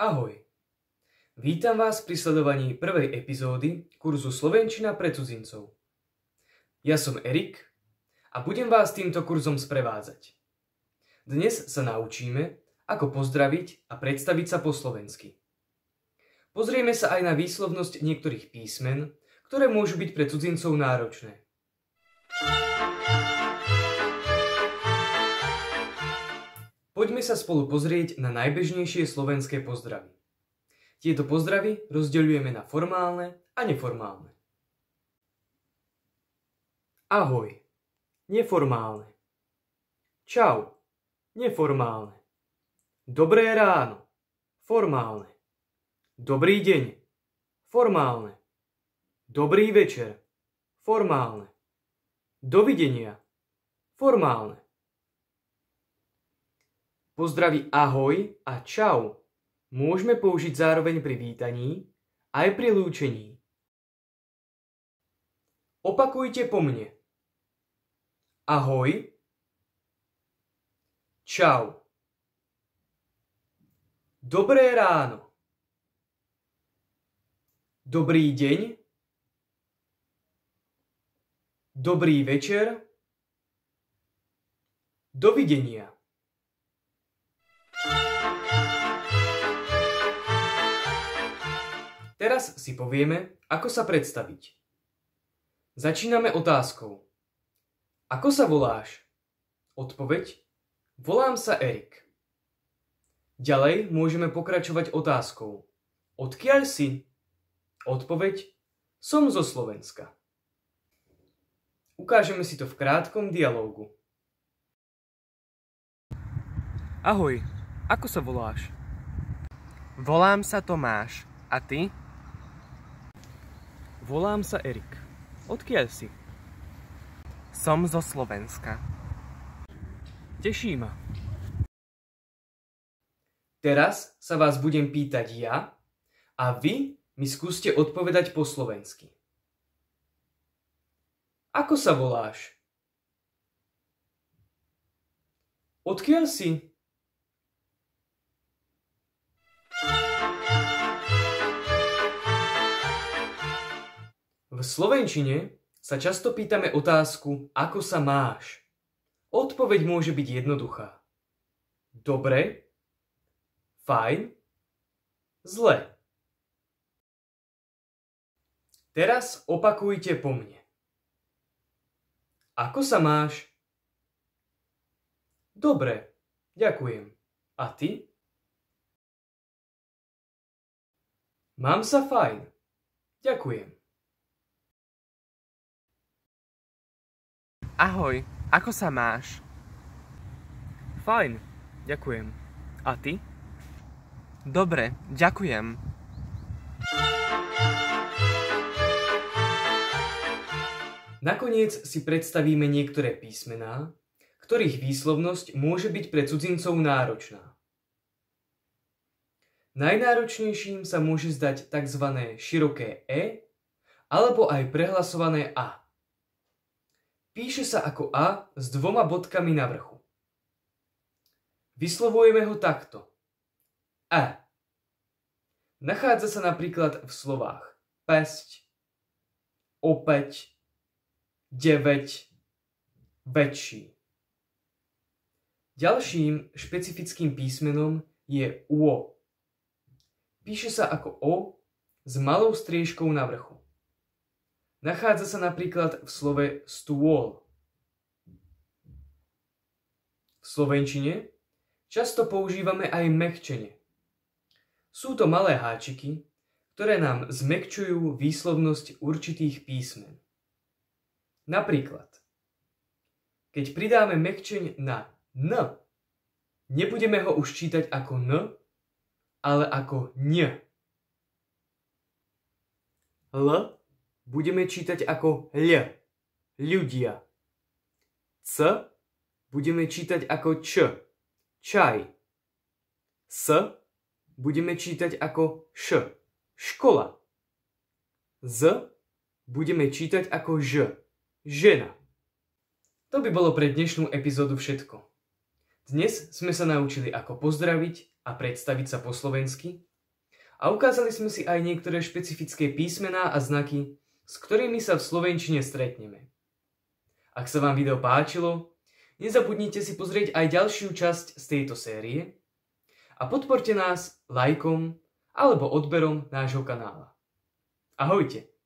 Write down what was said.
Ahoj! Vítam vás pri sledovaní prvej epizódy kurzu Slovenčina pre cudzincov. Ja som Erik a budem vás týmto kurzom sprevádzať. Dnes sa naučíme, ako pozdraviť a predstaviť sa po slovensky. Pozrieme sa aj na výslovnosť niektorých písmen, ktoré môžu byť pre cudzincov náročné. Poďme sa spolu pozrieť na najbežnejšie slovenské pozdravy. Tieto pozdravy rozdeľujeme na formálne a neformálne. Ahoj, neformálne. Čau, neformálne. Dobré ráno, formálne. Dobrý deň, formálne. Dobrý večer, formálne. Dovidenia, formálne. Pozdravy ahoj a čau môžeme použiť zároveň pri vítaní aj pri lúčení. Opakujte po mne. Ahoj, čau. Dobré ráno. Dobrý deň. Dobrý večer. Dovidenia. Teraz si povieme, ako sa predstaviť. Začíname otázkou. Ako sa voláš? Odpoveď. Volám sa Erik. Ďalej môžeme pokračovať otázkou. Odkiaľ si? Odpoveď. Som zo Slovenska. Ukážeme si to v krátkom dialógu. Ahoj, ako sa voláš? Volám sa Tomáš. A ty? Volám sa Erik. Odkiaľ si? Som zo Slovenska. Teší ma. Teraz sa vás budem pýtať ja a vy mi skúste odpovedať po slovensky. Ako sa voláš? Odkiaľ si? V slovenčine sa často pýtame otázku, ako sa máš. Odpoveď môže byť jednoduchá. Dobre, fajn, zle. Teraz opakujte po mne. Ako sa máš? Dobre, ďakujem. A ty? Mám sa fajn. Ďakujem. Ahoj, ako sa máš? Fajn, ďakujem. A ty? Dobre, ďakujem. Nakoniec si predstavíme niektoré písmená, ktorých výslovnosť môže byť pre cudzincov náročná. Najnáročnejším sa môže zdať tzv. Široké E alebo aj prehlasované A. Píše sa ako A s dvoma bodkami na vrchu. Vyslovujeme ho takto. A. Nachádza sa napríklad v slovách pesť, opäť, 9, väčší. Ďalším špecifickým písmenom je ÚO. Píše sa ako O s malou striežkou na vrchu. Nachádza sa napríklad v slove stôl. V slovenčine často používame aj mäkčenie. Sú to malé háčiky, ktoré nám zmäkčujú výslovnosť určitých písmen. Napríklad, keď pridáme mäkčeň na N, nebudeme ho už čítať ako N, ale ako ň. L budeme čítať ako ľ, ľudia. C budeme čítať ako č, čaj. S budeme čítať ako š, škola. Z budeme čítať ako ž, žena. To by bolo pre dnešnú epizódu všetko. Dnes sme sa naučili, ako pozdraviť a predstaviť sa po slovensky a ukázali sme si aj niektoré špecifické písmená a znaky, s ktorými sa v slovenčine stretneme. Ak sa vám video páčilo, nezabudnite si pozrieť aj ďalšiu časť z tejto série a podporte nás lajkom alebo odberom nášho kanála. Ahojte!